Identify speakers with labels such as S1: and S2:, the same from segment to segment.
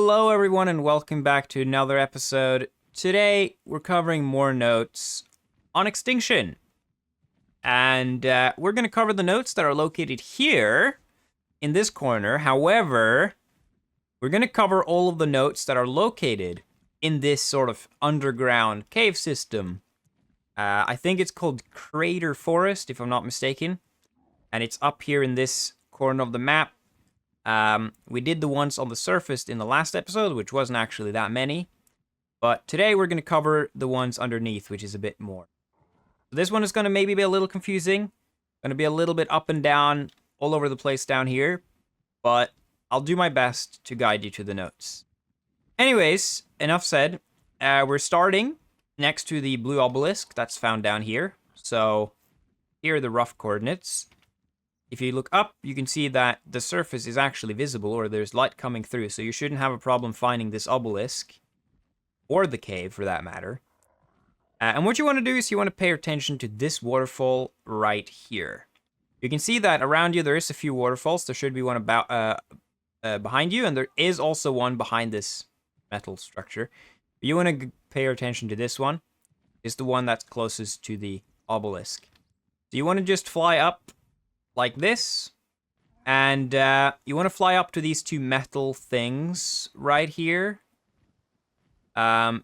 S1: Hello everyone and welcome back to another episode. Today we're covering more notes on Extinction. And we're going to cover the notes that are located here in this corner. However, we're going to cover all of the notes that are located in this sort of underground cave system. I think it's called Crater Forest, if I'm not mistaken. And it's up here in this corner of the map. We did the ones on the surface in the last episode, which wasn't actually that many. But today we're going to cover the ones underneath, which is a bit more. So this one is going to maybe be a little confusing. Going to be a little bit up and down, all over the place down here. But I'll do my best to guide you to the notes. Anyways, enough said. We're starting next to the blue obelisk that's found down here. So here are the rough coordinates. If you look up, you can see that the surface is actually visible, or there's light coming through, so you shouldn't have a problem finding this obelisk, or the cave for that matter. And what you want to do is you want to pay attention to this waterfall right here. You can see that around you there is a few waterfalls. There should be one about behind you, and there is also one behind this metal structure. But you want to pay attention to this one. It's the one that's closest to the obelisk. So you want to just fly up like this, and you want to fly up to these two metal things right here.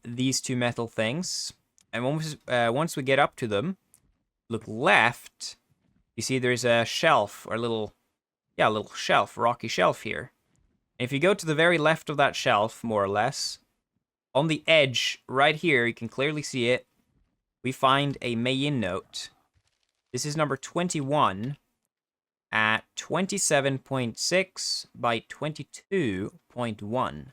S1: These two metal things, and once we get up to them, look left. You see there's a shelf, or a little shelf, rocky shelf here. And if you go to the very left of that shelf, more or less, on the edge right here, you can clearly see it. We find a Meiyin note. This is number 21. At 27.6 by 22.1.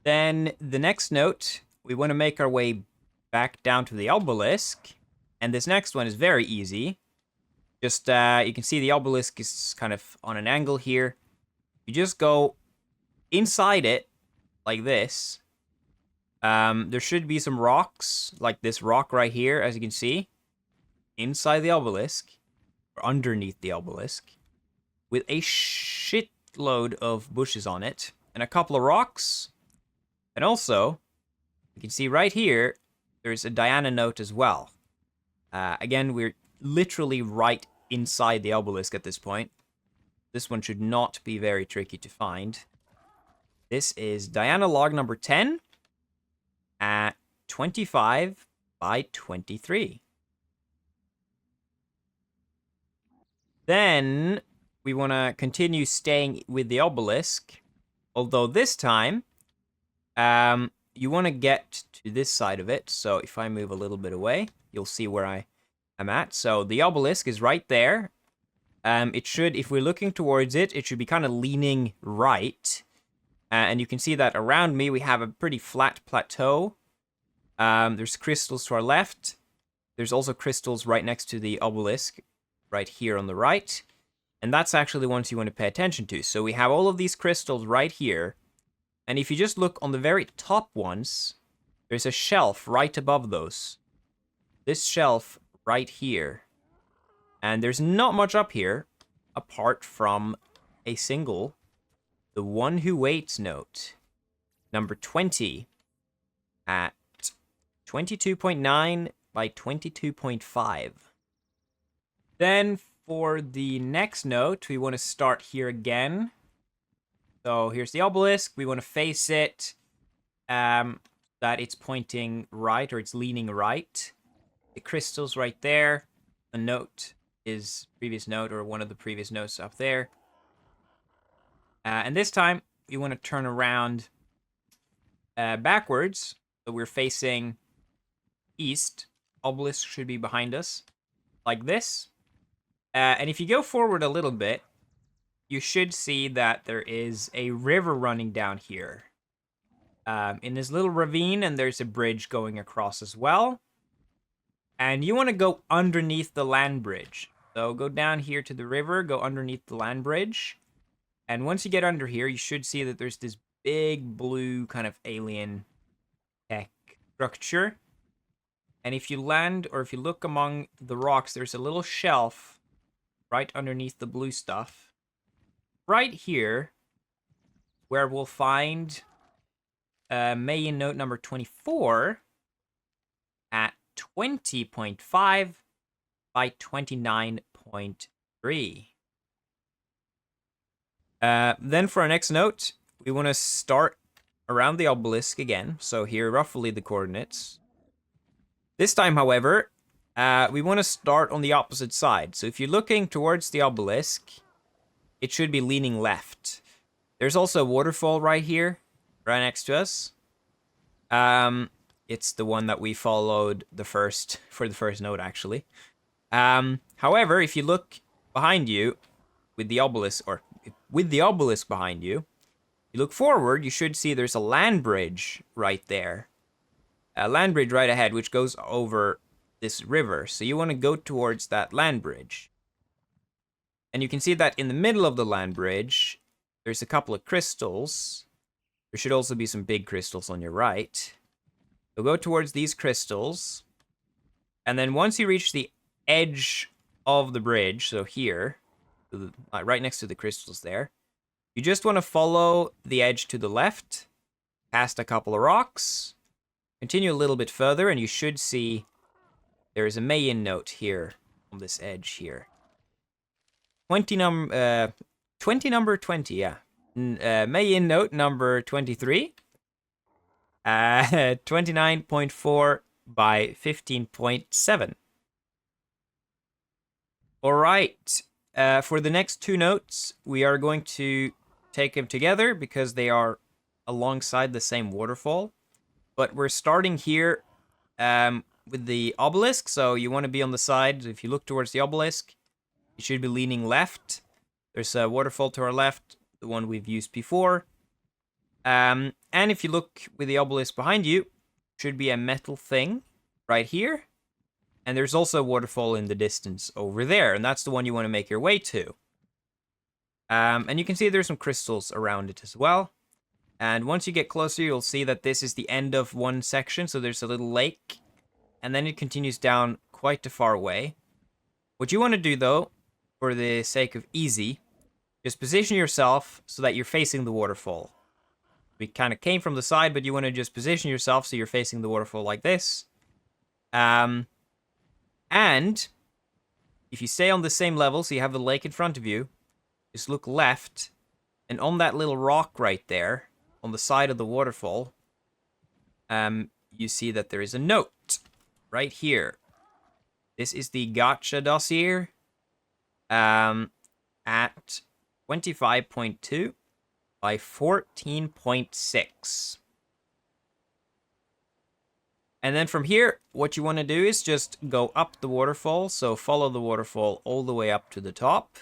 S1: Then the next note, we want to make our way back down to the obelisk. And this next one is very easy. Just, you can see the obelisk is kind of on an angle here. You just go inside it, like this. There should be some rocks, like this rock right here, as you can see. Inside the obelisk, or underneath the obelisk, with a shitload of bushes on it, and a couple of rocks. And also, you can see right here, there's a Helena note as well. Again, we're literally right inside the obelisk at this point. This one should not be very tricky to find. This is Helena log number 10 at 25 by 23. Then we want to continue staying with the obelisk, although this time you want to get to this side of it. So if I move a little bit away, you'll see where I am at. So the obelisk is right there. It should, if we're looking towards it, it should be kind of leaning right. And you can see that around me we have a pretty flat plateau. There's crystals to our left. There's also crystals right next to the obelisk, right here on the right, and that's actually the ones you want to pay attention to. So we have all of these crystals right here, and if you just look on the very top ones, there's a shelf right above those. This shelf right here, and there's not much up here apart from a single, the One Who Waits note, number 20 at 22.9 by 22.5. Then for the next note, we want to start here again. So here's the obelisk. We want to face it that it's pointing right, or it's leaning right. The crystal's right there. The note is previous note, or one of the previous notes up there. And this time, we want to turn around backwards. So we're facing east. Obelisk should be behind us, like this. And if you go forward a little bit, you should see that there is a river running down here. In this little ravine, and there's a bridge going across as well. And you want to go underneath the land bridge. So go down here to the river, go underneath the land bridge. And once you get under here, you should see that there's this big blue kind of alien tech structure. And if you land, or if you look among the rocks, there's a little shelf right underneath the blue stuff. right here where we'll find Meiyin note number 24 at 20.5 by 29.3. Then for our next note, we want to start around the obelisk again. So here, roughly the coordinates. This time, however, we want to start on the opposite side. So if you're looking towards the obelisk, it should be leaning left. There's also a waterfall right here, right next to us. It's the one that we followed for the first note, actually. However, if you look behind you with the obelisk behind you, you look forward, you should see there's a land bridge right there. A land bridge right ahead, which goes over this river. So you want to go towards that land bridge. And you can see that in the middle of the land bridge, there's a couple of crystals. There should also be some big crystals on your right. So go towards these crystals. And then once you reach the edge of the bridge, so here, right next to the crystals there, you just want to follow the edge to the left, past a couple of rocks, continue a little bit further, and you should see there is a Meiyin note here on this edge here. 20 number 20, yeah. Meiyin note number 23. 29.4 by 15.7. All right. For the next two notes, we are going to take them together because they are alongside the same waterfall. But we're starting here with the obelisk, so you want to be on the side. If you look towards the obelisk, you should be leaning left. There's a waterfall to our left, the one we've used before. And if you look with the obelisk behind you, should be a metal thing right here. And there's also a waterfall in the distance over there, and that's the one you want to make your way to. And you can see there's some crystals around it as well. And once you get closer, you'll see that this is the end of one section, so there's a little lake. And then it continues down quite a far way. What you want to do, though, for the sake of easy, just position yourself so that you're facing the waterfall. We kind of came from the side, but you want to just position yourself so you're facing the waterfall like this. And if you stay on the same level, so you have the lake in front of you, just look left, and on that little rock right there, on the side of the waterfall, you see that there is a note right here. This is the Gacha Dossier at 25.2 by 14.6. And then from here, what you want to do is just go up the waterfall. So follow the waterfall all the way up to the top.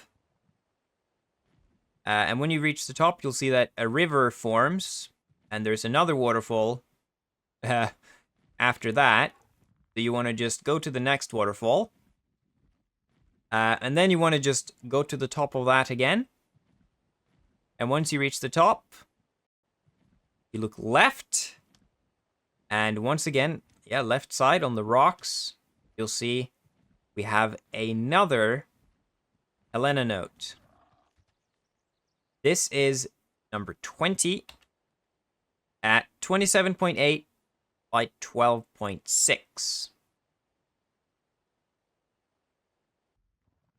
S1: And when you reach the top, you'll see that a river forms. And there's another waterfall after that. So you want to just go to the next waterfall. And then you want to just go to the top of that again. And once you reach the top, you look left. And once again, yeah, left side on the rocks, you'll see we have another Helena note. This is number 20 at 27.8 by 12.6.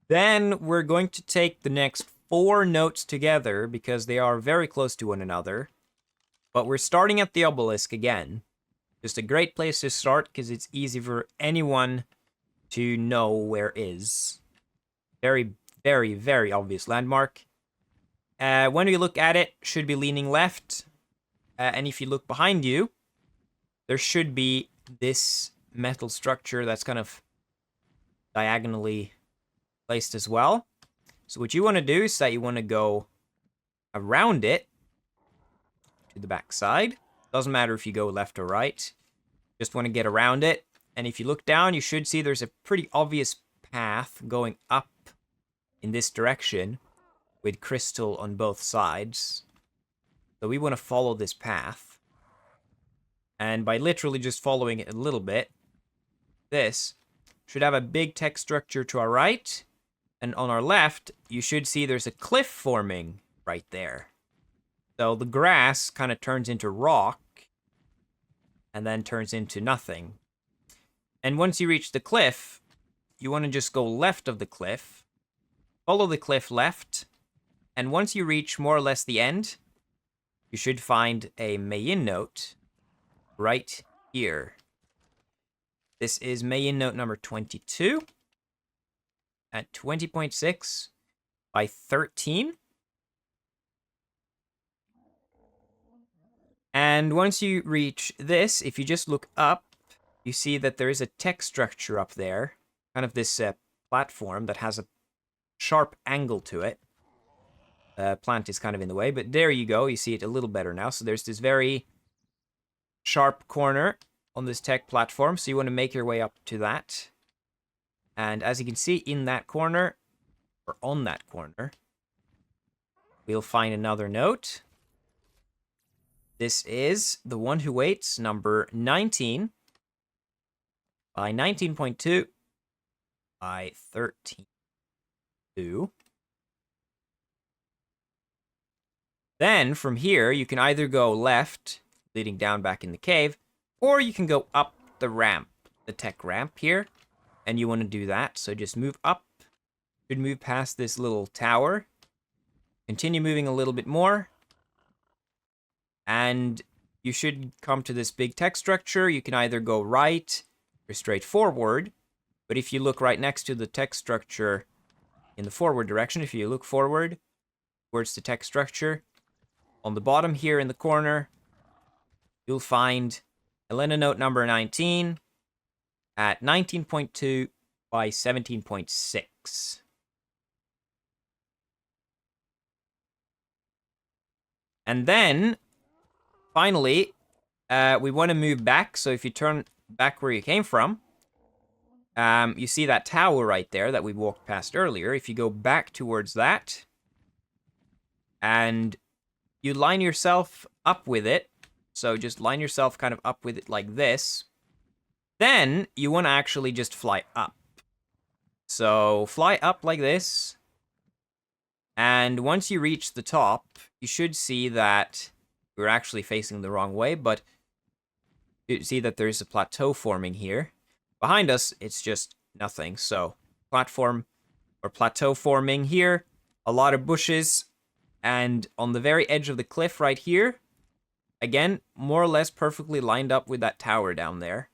S1: Then we're going to take the next 4 notes together because they are very close to one another. But we're starting at the obelisk again. Just a great place to start because it's easy for anyone to know where is. Very, very, very obvious landmark. When you look at it, should be leaning left. And if you look behind you, there should be this metal structure that's kind of diagonally placed as well. So what you want to do is that you want to go around it to the back side. Doesn't matter if you go left or right. Just want to get around it. And if you look down, you should see there's a pretty obvious path going up in this direction with crystal on both sides. So we want to follow this path. And by literally just following it a little bit, this should have a big text structure to our right. And on our left, you should see there's a cliff forming right there. So the grass kind of turns into rock and then turns into nothing. And once you reach the cliff, you want to just go left of the cliff, follow the cliff left, and once you reach more or less the end, you should find a Meiyin note right here. This is Meiyin note number 22 at 20.6 by 13. And once you reach this, if you just look up, you see that there is a text structure up there, kind of this platform that has a sharp angle to it. Plant is kind of in the way, but there you go. You see it a little better now. So there's this very sharp corner on this tech platform, so you want to make your way up to that. And as you can see in that corner, or on that corner, we'll find another note. This is The One Who Waits, number 19 by 19.2 by 13.2. Then from here, you can either go left, leading down back in the cave, or you can go up the ramp, the tech ramp here, and you want to do that. So just move up, should move past this little tower, continue moving a little bit more, and you should come to this big tech structure. You can either go right or straight forward, but if you look right next to the tech structure in the forward direction, if you look forward towards the tech structure, on the bottom here in the corner, you'll find Helena note number 19 at 19.2 by 17.6. And then, finally, we want to move back. So if you turn back where you came from, you see that tower right there that we walked past earlier. If you go back towards that, and you line yourself up with it, so just line yourself kind of up with it like this, then you want to actually just fly up. So fly up like this, and once you reach the top, you should see that we're actually facing the wrong way, but you see that there's a plateau forming here. Behind us, it's just nothing. So platform or plateau forming here, a lot of bushes, and on the very edge of the cliff right here, again, more or less perfectly lined up with that tower down there,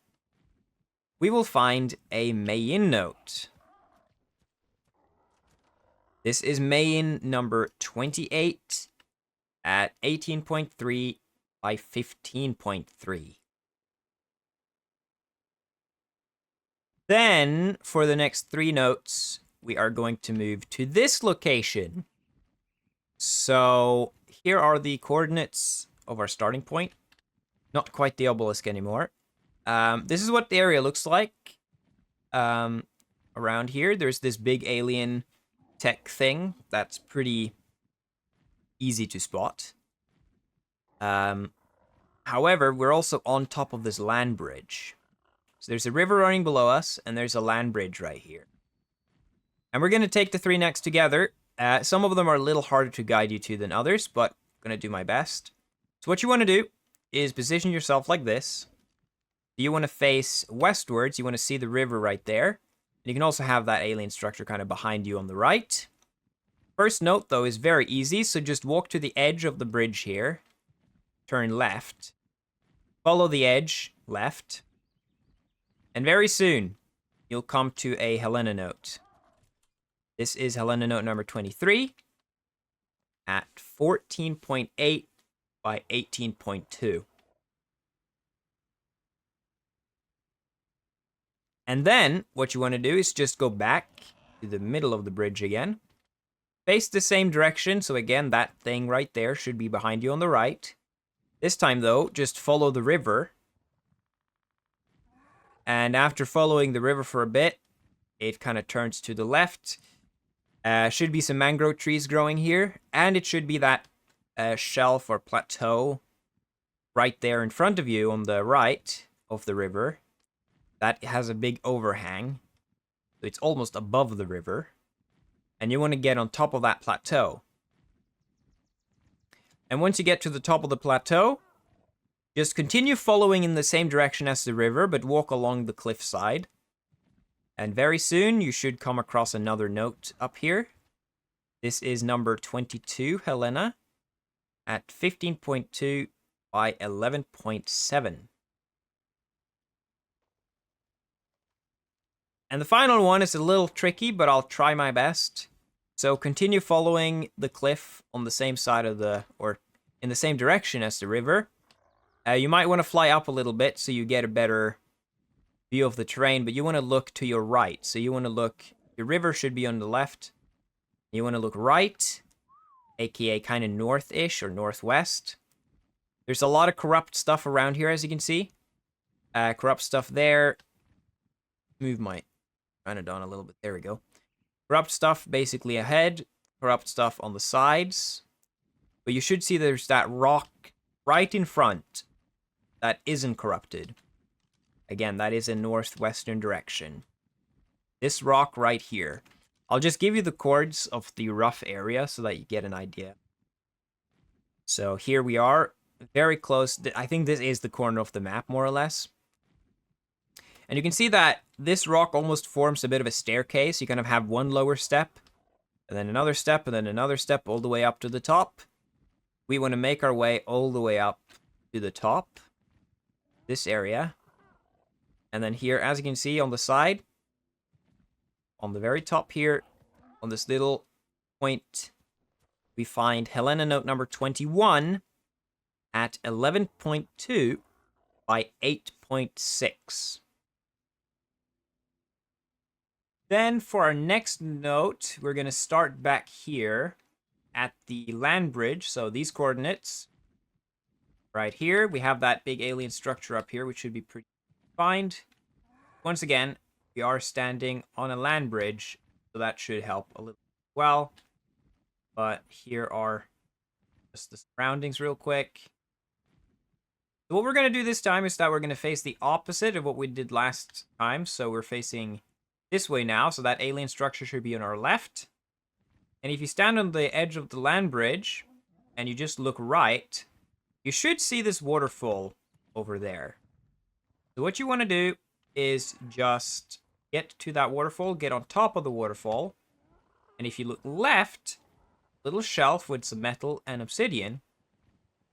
S1: we will find a Meiyin note. This is Meiyin number 28 at 18.3 by 15.3. Then, for the next 3 notes, we are going to move to this location. So, here are the coordinates of our starting point. Not quite the obelisk anymore. This is what the area looks like. Around here, there's this big alien tech thing that's pretty easy to spot. However, we're also on top of this land bridge. So there's a river running below us, and there's a land bridge right here. And we're going to take the 3 next together. Some of them are a little harder to guide you to than others, but I'm going to do my best. So what you want to do is position yourself like this. You want to face westwards. You want to see the river right there. And you can also have that alien structure kind of behind you on the right. First note, though, is very easy. So just walk to the edge of the bridge here. Turn left. Follow the edge, left. And very soon, you'll come to a Helena note. This is Helena note number 23 at 14.8 by 18.2. And then, what you want to do is just go back to the middle of the bridge again. Face the same direction, so again, that thing right there should be behind you on the right. This time, though, just follow the river. And after following the river for a bit, it kind of turns to the left. Should be some mangrove trees growing here. And it should be that shelf or plateau right there in front of you on the right of the river. That has a big overhang. So it's almost above the river. And you want to get on top of that plateau. And once you get to the top of the plateau, just continue following in the same direction as the river, but walk along the cliffside. And very soon, you should come across another note up here. This is number 22, Helena, at 15.2 by 11.7. And the final one is a little tricky, but I'll try my best. So continue following the cliff on the same side of or in the same direction as the river. You might want to fly up a little bit so you get a better view of the terrain, but you want to look to your right. So you want to look, the river should be on the left. You want to look right, aka kind of north-ish or northwest. There's a lot of corrupt stuff around here, as you can see. Corrupt stuff there. Move my Granodon a little bit. There we go. Corrupt stuff basically ahead. Corrupt stuff on the sides. But you should see there's that rock right in front that isn't corrupted. Again, that is in northwestern direction. This rock right here. I'll just give you the chords of the rough area so that you get an idea. So here we are, very close. I think this is the corner of the map, more or less. And you can see that this rock almost forms a bit of a staircase. You kind of have one lower step, and then another step, and then another step all the way up to the top. We want to make our way all the way up to the top, this area. And then here, as you can see on the side, on the very top here, on this little point, we find Helena note number 21 at 11.2 by 8.6. Then for our next note, we're going to start back here at the land bridge. So these coordinates right here, we have that big alien structure up here, which should be pretty fine. Once again, we are standing on a land bridge, so that should help a little well. But here are just the surroundings real quick. So what we're going to do this time is that we're going to face the opposite of what we did last time. So we're facing this way now, so that alien structure should be on our left. And if you stand on the edge of the land bridge and you just look right, you should see this waterfall over there. So what you want to do is just get to that waterfall, get on top of the waterfall, and if you look left, little shelf with some metal and obsidian,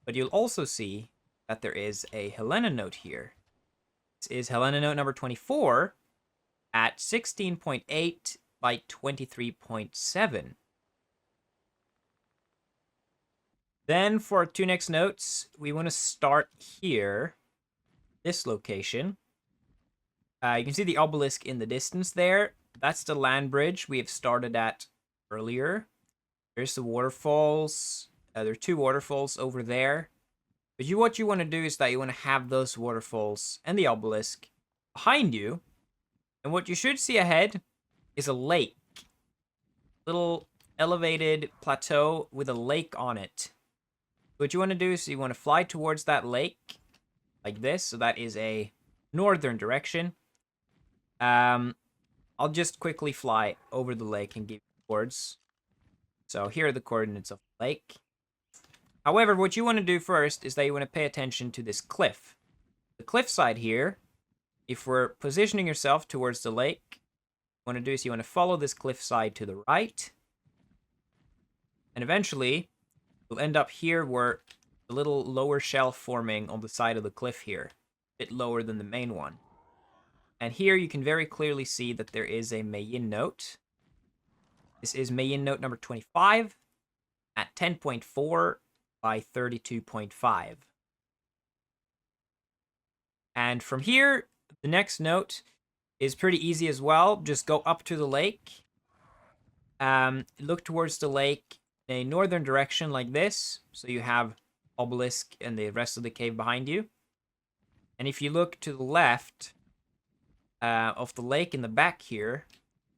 S1: but you'll also see that there is a Helena note here. This is Helena note number 24 at 16.8 by 23.7. Then for our two next notes, we want to start here, this location. You can see the obelisk in the distance there. That's the land bridge we have started at earlier. There's the waterfalls. There are two waterfalls over there. But what you want to do is that you want to have those waterfalls and the obelisk behind you. And what you should see ahead is a lake. Little elevated plateau with a lake on it. What you want to do is you want to fly towards that lake like this. So that is a northern direction. I'll just quickly fly over the lake and give you the coords. So here are the coordinates of the lake. However, what you want to do first is that you want to pay attention to this cliff. The cliff side here, if we're positioning yourself towards the lake, what you want to do is you want to follow this cliff side to the right. And eventually, you'll end up here where the little lower shelf forming on the side of the cliff here. A bit lower than the main one. And here you can very clearly see that there is a Meiyin note. This is Meiyin note number 25 at 10.4 by 32.5. And from here, the next note is pretty easy as well. Just go up to the lake. Look towards the lake in a northern direction like this. So you have obelisk and the rest of the cave behind you. And if you look to the left of the lake in the back here,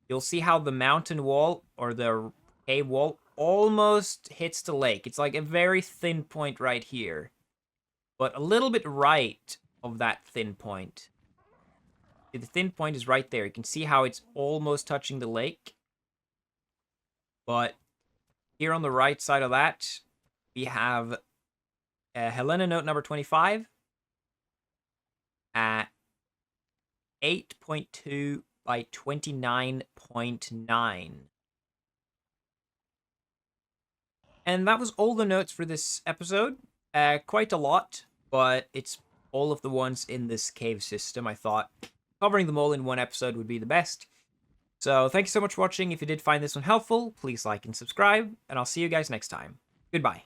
S1: you'll see how the mountain wall or the cave wall almost hits the lake. It's like a very thin point right here, but a little bit right of that thin point. The thin point is right there. You can see how it's almost touching the lake. But here on the right side of that, we have Helena note number 25 at 8.2 by 29.9. And that was all the notes for this episode. Quite a lot, but it's all of the ones in this cave system. I thought covering them all in one episode would be the best. So thank you so much for watching. If you did find this one helpful, please like and subscribe, and I'll see you guys next time. Goodbye.